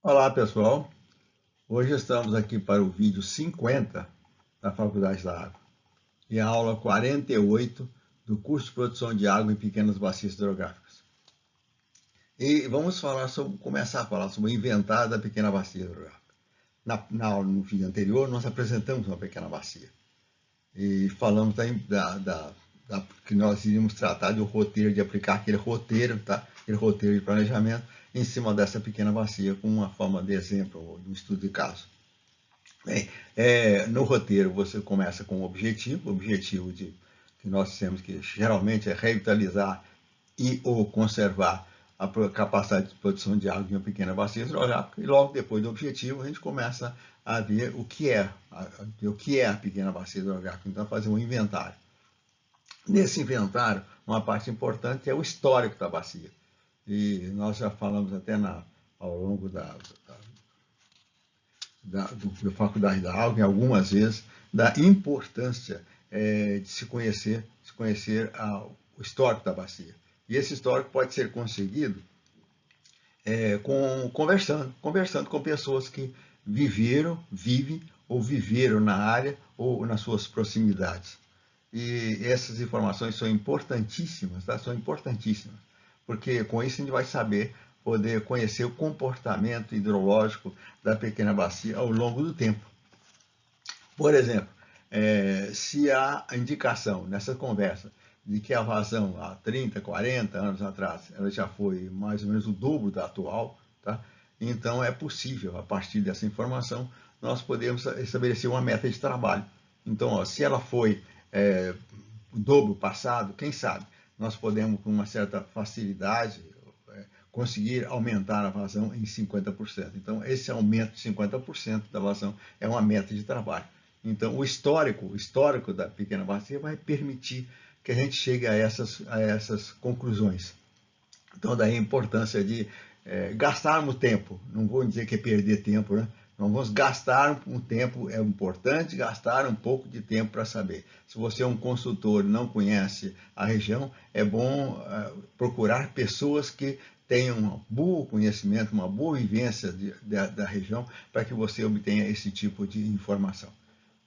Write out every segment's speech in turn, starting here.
Olá pessoal, hoje estamos aqui para o vídeo 50 da Faculdade da Água e a aula 48 do curso de produção de água em pequenas bacias hidrográficas. E vamos começar a falar sobre o inventário da pequena bacia hidrográfica. Na aula, no vídeo anterior, nós apresentamos uma pequena bacia e falamos que nós iríamos tratar do roteiro, de aplicar aquele roteiro, tá? Aquele roteiro de planejamento em cima dessa pequena bacia com uma forma de exemplo ou de um estudo de caso. Bem, no roteiro você começa com o objetivo que nós temos que geralmente é revitalizar e ou conservar a capacidade de produção de água em uma pequena bacia hidrográfica, e logo depois do objetivo a gente começa a ver o que é a pequena bacia hidrográfica, então fazer um inventário. Nesse inventário, uma parte importante é o histórico da bacia, e nós já falamos até ao longo da Faculdade da Água, algumas vezes, da importância de se conhecer o histórico da bacia. E esse histórico pode ser conseguido conversando com pessoas que vivem ou viveram na área ou nas suas proximidades. E essas informações são importantíssimas, tá? São importantíssimas, porque com isso a gente vai poder conhecer o comportamento hidrológico da pequena bacia ao longo do tempo. Por exemplo, se há a indicação nessa conversa de que a vazão há 30, 40 anos atrás ela já foi mais ou menos o dobro da atual, tá? Então é possível, a partir dessa informação, nós podemos estabelecer uma meta de trabalho. Então, se ela foi o dobro passado, quem sabe, nós podemos, com uma certa facilidade, conseguir aumentar a vazão em 50%. Então, esse aumento de 50% da vazão é uma meta de trabalho. Então, o histórico da pequena bacia vai permitir que a gente chegue a essas conclusões. Então, daí a importância de gastarmos tempo. Não vou dizer que é perder tempo, né? Nós vamos gastar um tempo, é importante gastar um pouco de tempo para saber. Se você é um consultor e não conhece a região, é bom procurar pessoas que tenham um bom conhecimento, uma boa vivência da região, para que você obtenha esse tipo de informação.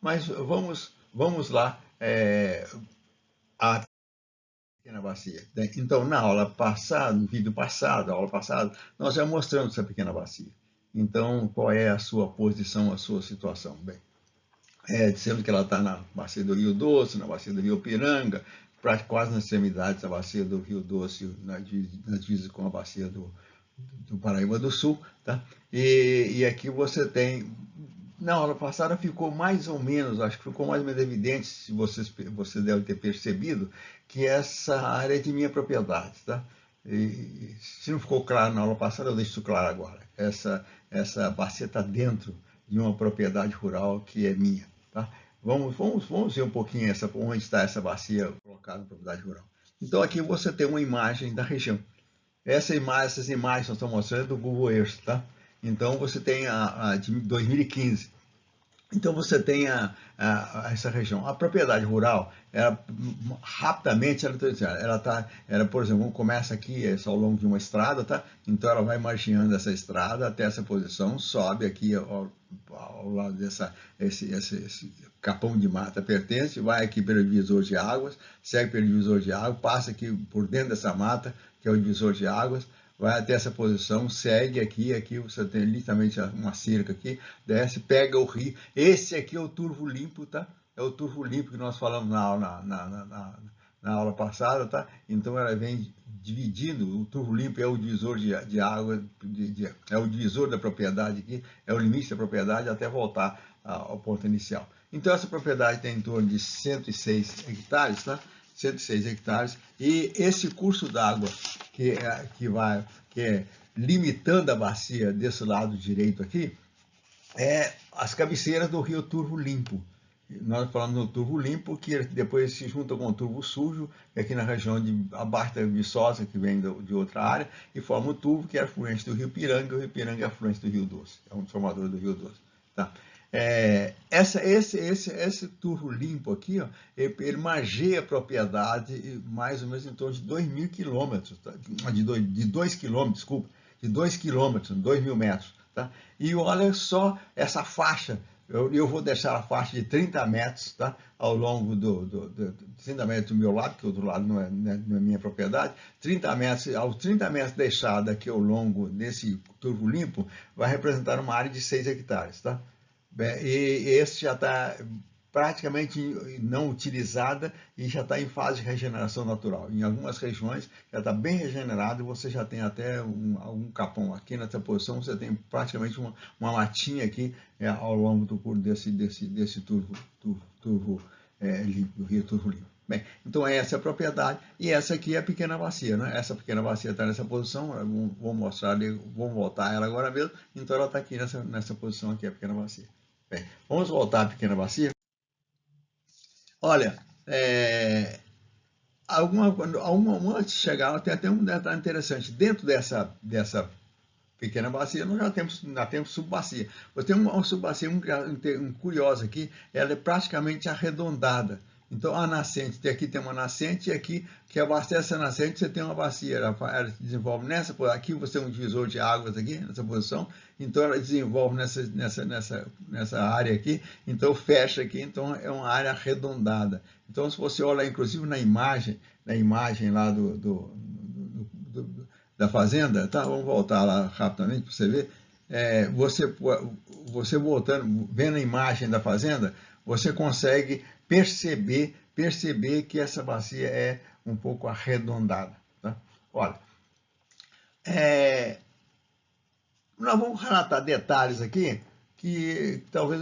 Mas vamos lá a pequena bacia. Então, na aula passada, no vídeo passado, aula passada, nós já mostramos essa pequena bacia. Então, qual é a sua posição, a sua situação? Bem, dissemos que ela está na bacia do Rio Doce, na bacia do Rio Piranga, quase nas extremidades da bacia do Rio Doce, na divisa com a bacia do Paraíba do Sul, tá? E aqui você tem, na aula passada ficou mais ou menos, acho que ficou mais ou menos evidente, se você deve ter percebido, que essa área é de minha propriedade, tá? E se não ficou claro na aula passada, eu deixo isso claro agora. Essa bacia está dentro de uma propriedade rural que é minha, tá? Vamos ver um pouquinho onde está essa bacia colocada na propriedade rural. Então aqui você tem uma imagem da região. Essas imagens que nós estamos mostrando é do Google Earth, tá? Então você tem a de 2015. Então você tem essa região. A propriedade rural, rapidamente, ela, por exemplo, começa aqui ao longo de uma estrada, tá? Então ela vai margeando essa estrada até essa posição, sobe aqui ao lado esse capão de mata pertence, vai aqui pelo divisor de águas, segue pelo divisor de águas, passa aqui por dentro dessa mata, que é o divisor de águas, vai até essa posição, segue aqui você tem literalmente uma cerca aqui, desce, pega o rio. Esse aqui é o turvo limpo, tá? É o turvo limpo que nós falamos na aula passada, tá? Então ela vem dividindo, o turvo limpo é o divisor de água, é o divisor da propriedade aqui, é o limite da propriedade até voltar ao ponto inicial. Então essa propriedade tem em torno de 106 hectares, tá? 106 hectares, e esse curso d'água que é limitando a bacia desse lado direito aqui, é as cabeceiras do rio Turvo Limpo. Nós falamos no Turvo Limpo, que depois se junta com o Turvo Sujo, aqui na região abaixo da Viçosa, que vem de outra área, e forma o Turvo, que é afluente do Rio Piranga, e o Rio Piranga é afluente do Rio Doce, é um transformador do Rio Doce. Tá? Esse turvo limpo aqui, ó, ele margeia a propriedade mais ou menos em torno de 2.000 quilômetros, tá? de 2 quilômetros, desculpa, de 2 quilômetros, 2.000 metros, tá? E olha só essa faixa, eu vou deixar a faixa de 30 metros, tá? Ao longo 30 metros do meu lado, que o outro lado não é minha propriedade, 30 metros, aos 30 metros deixada aqui ao longo desse turvo limpo, vai representar uma área de 6 hectares, tá? E esse já está praticamente não utilizada e já está em fase de regeneração natural. Em algumas regiões já está bem regenerado, você já tem até algum capão. Aqui nessa posição você tem praticamente uma matinha aqui ao longo do curso desse turvo limpo, do rio Turvo Limpo. Bem, então essa é a propriedade e essa aqui é a pequena bacia, né? Essa pequena bacia está nessa posição, vou mostrar, vou voltar ela agora mesmo, então ela está aqui nessa posição aqui, a pequena bacia. Bem, vamos voltar à pequena bacia. Olha, antes de chegar, tem até um detalhe interessante. Dentro dessa pequena bacia, nós já temos subbacia. Você tem uma subbacia curiosa aqui, ela é praticamente arredondada. Então, a nascente, aqui tem uma nascente, e aqui, que abastece a nascente, você tem uma bacia. Ela se desenvolve aqui você tem um divisor de águas aqui, nessa posição, então ela desenvolve nessa área aqui, então fecha aqui, então é uma área arredondada. Então, se você olhar, inclusive, na imagem lá da fazenda, tá? Vamos voltar lá rapidamente para você ver. Você vendo a imagem da fazenda, você consegue perceber que essa bacia é um pouco arredondada. Tá? Olha, nós vamos relatar detalhes aqui que talvez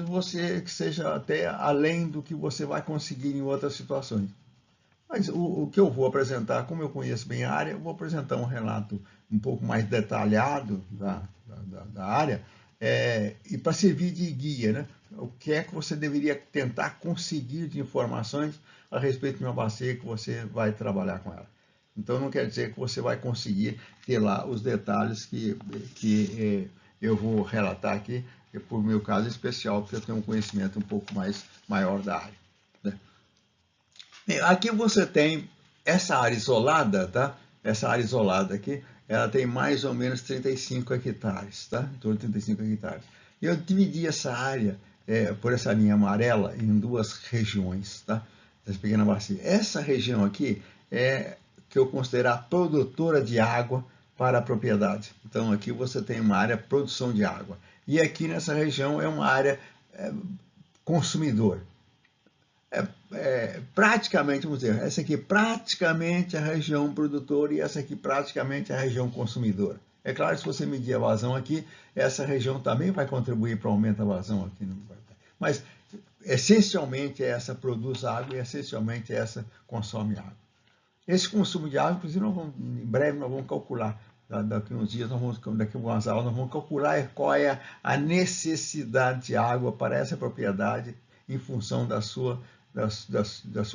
que seja até além do que você vai conseguir em outras situações. Mas o que eu vou apresentar, como eu conheço bem a área, eu vou apresentar um relato um pouco mais detalhado da área, e para servir de guia, né? O que é que você deveria tentar conseguir de informações a respeito de uma bacia que você vai trabalhar com ela. Então, não quer dizer que você vai conseguir ter lá os detalhes que eu vou relatar aqui, por meu caso especial, porque eu tenho um conhecimento um pouco maior da área. Né? Aqui você tem essa área isolada, tá? Essa área isolada aqui, ela tem mais ou menos 35 hectares, tá? Em torno de 35 hectares. Eu dividi essa área, por essa linha amarela, em duas regiões, tá? Essa pequena bacia. Essa região aqui é que eu considero a produtora de água para a propriedade. Então, aqui você tem uma área de produção de água. E aqui nessa região é uma área consumidor. Praticamente, vamos dizer, essa aqui praticamente é a região produtora e essa aqui praticamente é a região consumidora. É claro que se você medir a vazão aqui, essa região também vai contribuir para o aumento da vazão aqui. Mas, essencialmente, essa produz água e, essencialmente, essa consome água. Esse consumo de água, inclusive, em breve nós vamos calcular. Daqui a uns dias, daqui a algumas aulas, nós vamos calcular qual é a necessidade de água para essa propriedade em função da sua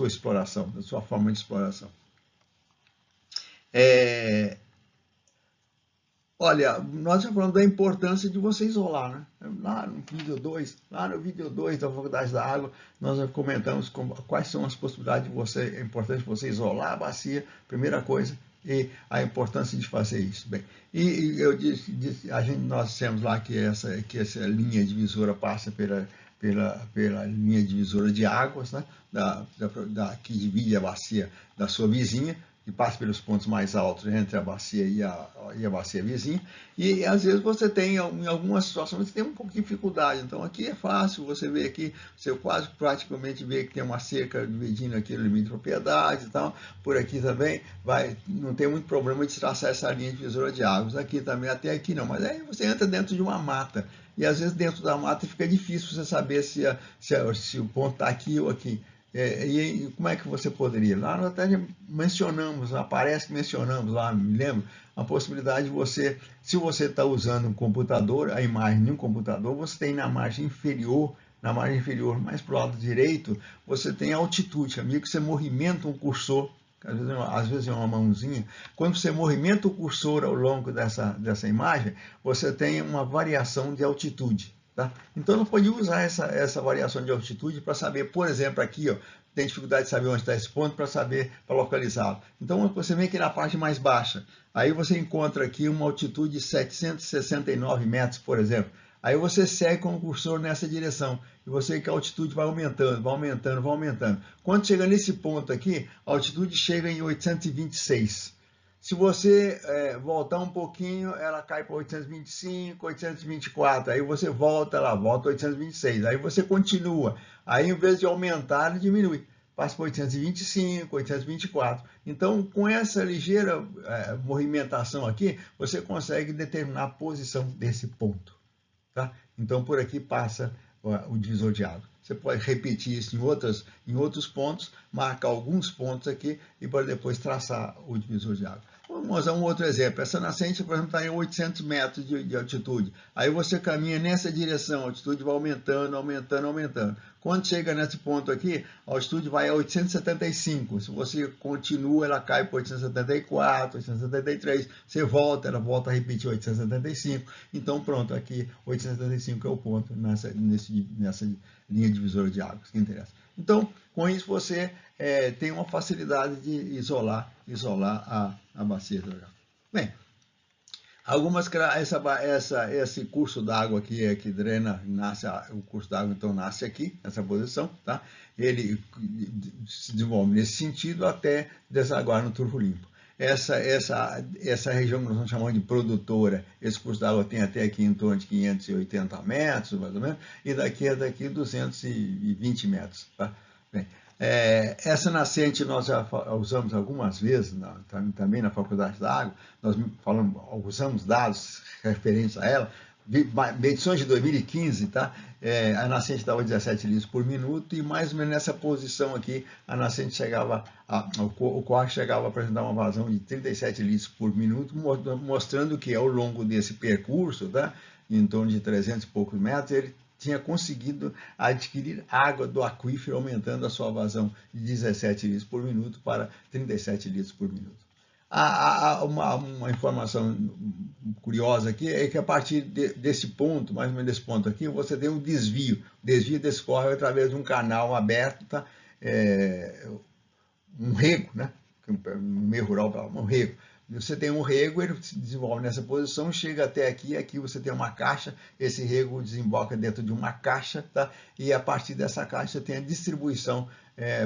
exploração, da sua forma de exploração. Olha, nós já falamos da importância de você isolar, né? Lá no vídeo 2 da Faculdade da Água, nós já comentamos quais são as possibilidades é importante você isolar a bacia, primeira coisa, e a importância de fazer isso. Bem, e eu disse nós dissemos lá que essa linha divisora passa pela linha divisora de águas, né? Que divide a bacia da sua vizinha, que passa pelos pontos mais altos entre a bacia e a bacia vizinha, e às vezes você tem, em algumas situações, você tem um pouco de dificuldade. Então aqui é fácil, você vê aqui, você quase praticamente vê que tem uma cerca dividindo aqui o limite de propriedade e tal. Por aqui também não tem muito problema de traçar essa linha divisora de águas. Aqui também, até aqui não, mas aí você entra dentro de uma mata, e às vezes dentro da mata fica difícil você saber se o ponto está aqui ou aqui. E como é que você poderia? Lá nós até mencionamos, parece que mencionamos lá, me lembro, a possibilidade de você, se você está usando um computador, a imagem de um computador, você tem na margem inferior, mais para o lado direito, você tem a altitude, amigo, que você movimenta um cursor, às vezes é uma mãozinha, quando você movimenta o cursor ao longo dessa imagem, você tem uma variação de altitude. Tá? Então, não pode usar essa variação de altitude para saber, por exemplo, aqui, ó, tem dificuldade de saber onde está esse ponto para localizá-lo. Então você vem aqui na parte mais baixa, aí você encontra aqui uma altitude de 769 metros, por exemplo. Aí você segue com o cursor nessa direção e você vê que a altitude vai aumentando, vai aumentando, vai aumentando. Quando chega nesse ponto aqui, a altitude chega em 826. Se você voltar um pouquinho, ela cai para 825, 824. Aí você volta lá, volta 826. Aí você continua. Aí, em vez de aumentar, ele diminui. Passa para 825, 824. Então, com essa ligeira movimentação aqui, você consegue determinar a posição desse ponto. Tá? Então, por aqui passa o divisor de água. Você pode repetir isso em outros pontos, marcar alguns pontos aqui e para depois traçar o divisor de água. Vamos usar um outro exemplo. Essa nascente, por exemplo, está em 800 metros de altitude. Aí você caminha nessa direção, a altitude vai aumentando, aumentando, aumentando. Quando chega nesse ponto aqui, a altitude vai a 875. Se você continua, ela cai para 874, 873. Você volta, ela volta a repetir 875. Então, pronto, aqui 875 é o ponto nessa linha divisora de águas que interessa. Então, com isso você tem uma facilidade de isolar a bacia hidrográfica. Bem, esse curso d'água aqui que drena, o curso d'água então nasce aqui, nessa posição, tá? Ele se desenvolve nesse sentido até desaguar no turvo limpo. Essa região que nós estamos chamando de produtora, esse curso d'água tem até aqui em torno de 580 metros, mais ou menos, e daqui a 220 metros. Tá? Bem, essa nascente nós já usamos algumas vezes, também na Faculdade da Água, nós usamos dados referentes a ela, medições de 2015, tá? A nascente estava 17 litros por minuto e mais ou menos nessa posição aqui, a nascente chegava, o córrego chegava a apresentar uma vazão de 37 litros por minuto, mostrando que ao longo desse percurso, tá? Em torno de 300 e poucos metros, ele tinha conseguido adquirir água do aquífero, aumentando a sua vazão de 17 litros por minuto para 37 litros por minuto. Uma informação curiosa aqui é que a partir desse ponto, mais ou menos desse ponto aqui, você tem um desvio desse córrego através de um canal aberto, tá? Um rego, né? No meio rural, um rego. Você tem um rego, ele se desenvolve nessa posição, chega até aqui, aqui você tem uma caixa, esse rego desemboca dentro de uma caixa, tá? E a partir dessa caixa tem a distribuição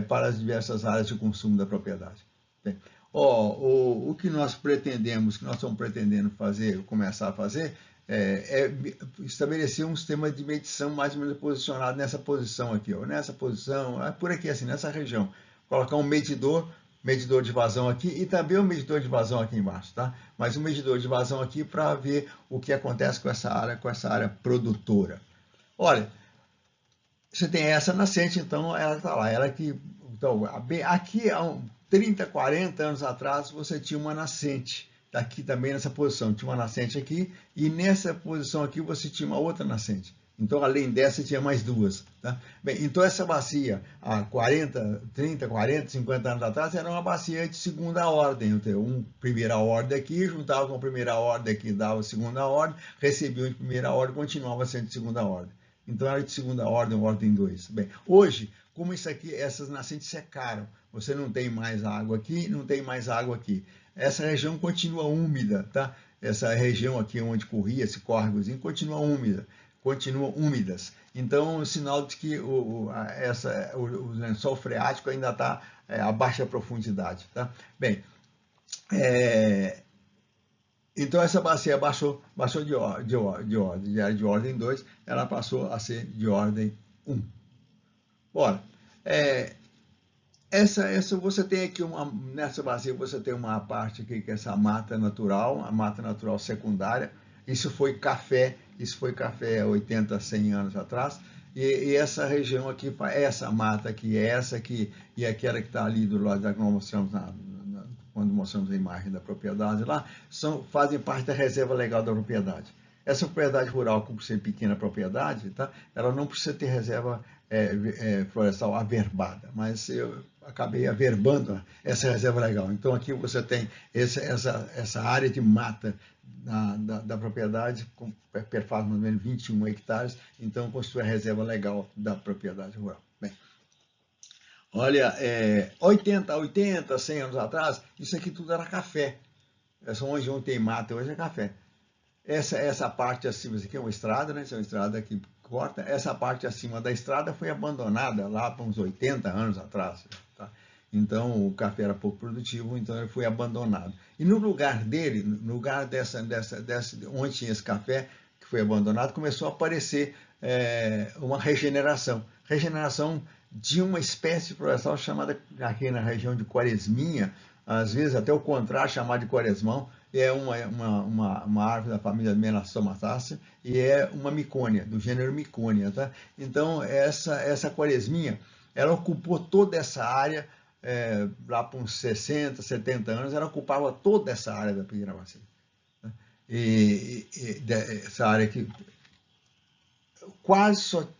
para as diversas áreas de consumo da propriedade. Bem, o que nós estamos pretendendo fazer, começar a fazer, é estabelecer um sistema de medição mais ou menos posicionado nessa posição aqui, ó, nessa posição, por aqui assim, nessa região. Colocar um medidor de vazão aqui e também um medidor de vazão aqui embaixo, tá? Mas um medidor de vazão aqui para ver o que acontece com essa área produtora. Olha, você tem essa nascente, então ela está lá. Então, aqui há 30, 40 anos atrás, você tinha uma nascente. Aqui também nessa posição, tinha uma nascente aqui, e nessa posição aqui você tinha uma outra nascente. Então, além dessa, tinha mais duas. Tá? Bem, então, essa bacia, há 30, 40, 50 anos atrás, era uma bacia de segunda ordem. Então, primeira ordem aqui, juntava com a primeira ordem aqui, dava segunda ordem, recebia de primeira ordem, continuava sendo de segunda ordem. Então, era de segunda ordem, ordem 2. Bem, hoje, como isso aqui, essas nascentes secaram, você não tem mais água aqui, não tem mais água aqui. Essa região continua úmida, tá? Essa região aqui onde corria esse córregozinho continua úmida. Continuam úmidas. Então, o sinal de que o lençol freático ainda está a baixa profundidade. Tá? Bem, então essa bacia baixou de ordem 2, ela passou a ser de ordem 1. Bora. Você tem aqui nessa bacia você tem uma parte aqui que é essa mata natural, a mata natural secundária. Isso foi café 80, 100 anos atrás, e essa região aqui, essa mata aqui, essa aqui, e aquela que está ali do lado da que nós mostramos quando mostramos a imagem da propriedade lá, fazem parte da reserva legal da propriedade. Essa propriedade rural, por ser pequena propriedade, tá? Ela não precisa ter reserva florestal averbada, mas eu acabei averbando essa reserva legal. Então aqui você tem essa área de mata da propriedade, perfaz mais ou menos 21 hectares, então constitui a reserva legal da propriedade rural. Bem, Olha, 80, 100 anos atrás, isso aqui tudo era café. Essa onde tem mata hoje é café. Essa parte acima, isso aqui é uma estrada, né? Essa é uma estrada que corta. Essa parte acima da estrada foi abandonada lá para uns 80 anos atrás. Tá? Então o café era pouco produtivo, então ele foi abandonado. E no lugar dele, no lugar onde tinha esse café que foi abandonado, começou a aparecer uma regeneração. Regeneração de uma espécie florestal chamada aqui na região de Quaresminha, às vezes até o contrário, chamada de quaresmão, é uma árvore da família Melastomataceae e é uma micônia, do gênero micônia. Tá? Então, essa quaresminha, ela ocupou toda essa área, lá por uns 60, 70 anos, ela ocupava toda essa área da pequena bacia. Tá? Essa área que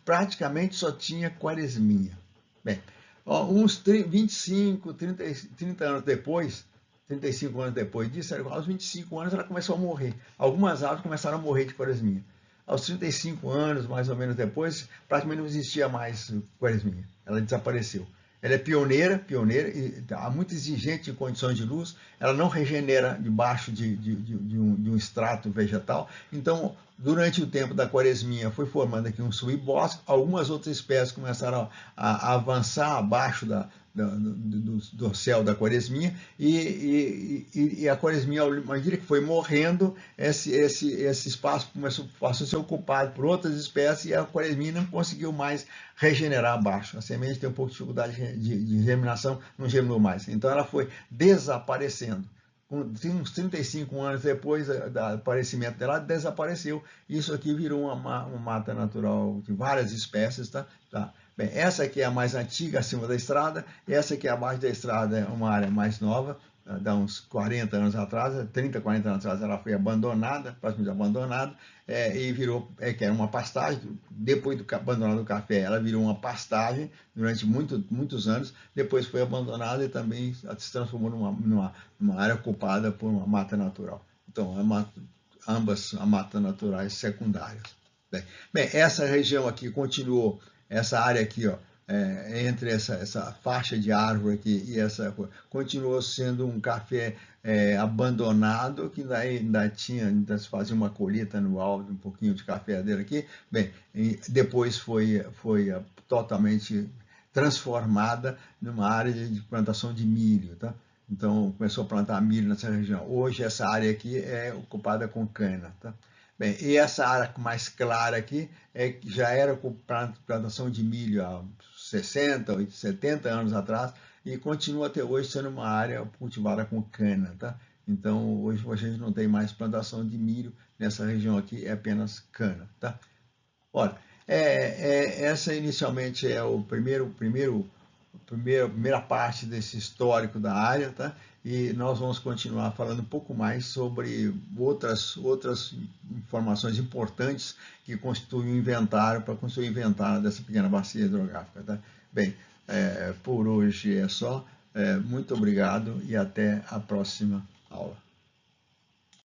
praticamente só tinha quaresminha. Bem, uns 25, 30 anos depois, 35 anos depois disso, aos 25 anos ela começou a morrer. Algumas árvores começaram a morrer de quaresminha. Aos 35 anos, mais ou menos depois, praticamente não existia mais quaresminha. Ela desapareceu. Ela é pioneira, e está muito exigente em condições de luz, ela não regenera debaixo de um extrato vegetal. Então, durante o tempo da quaresminha, foi formando aqui um subbosque, algumas outras espécies começaram a avançar abaixo do céu da quaresminha, e a quaresminha, à medida que foi morrendo, esse espaço passou a ser ocupado por outras espécies, e a quaresminha não conseguiu mais regenerar abaixo. A semente tem um pouco de dificuldade de germinação, não germinou mais. Então ela foi desaparecendo. Uns 35 anos depois do aparecimento dela, desapareceu. Isso aqui virou uma mata natural de várias espécies. Tá? Bem, essa aqui é a mais antiga, acima da estrada. Essa aqui abaixo da estrada é uma área mais nova, dá uns 40 anos atrás, 30, 40 anos atrás ela foi abandonada, praticamente abandonada, e virou, que era uma pastagem. Depois do abandono do café, ela virou uma pastagem durante muitos anos, depois foi abandonada e também se transformou numa área ocupada por uma mata natural. Então, ambas matas naturais secundárias. Bem, essa região aqui continuou, essa área aqui, ó, entre essa faixa de árvore aqui e essa continuou sendo um café abandonado, que ainda se fazia uma colheita anual de um pouquinho de café dele aqui. Bem, depois foi totalmente transformada numa área de plantação de milho, tá? Então começou a plantar milho nessa região. Hoje essa área aqui é ocupada com cana, tá? Bem, e essa área mais clara aqui já era com plantação de milho há 60, 70 anos atrás, e continua até hoje sendo uma área cultivada com cana. Tá? Então, hoje a gente não tem mais plantação de milho nessa região aqui, é apenas cana. Tá? Olha, essa inicialmente é a primeira parte desse histórico da área, tá? E nós vamos continuar falando um pouco mais sobre outras informações importantes que constituem o inventário, para construir o inventário dessa pequena bacia hidrográfica. Tá? Bem, por hoje é só. Muito obrigado e até a próxima aula.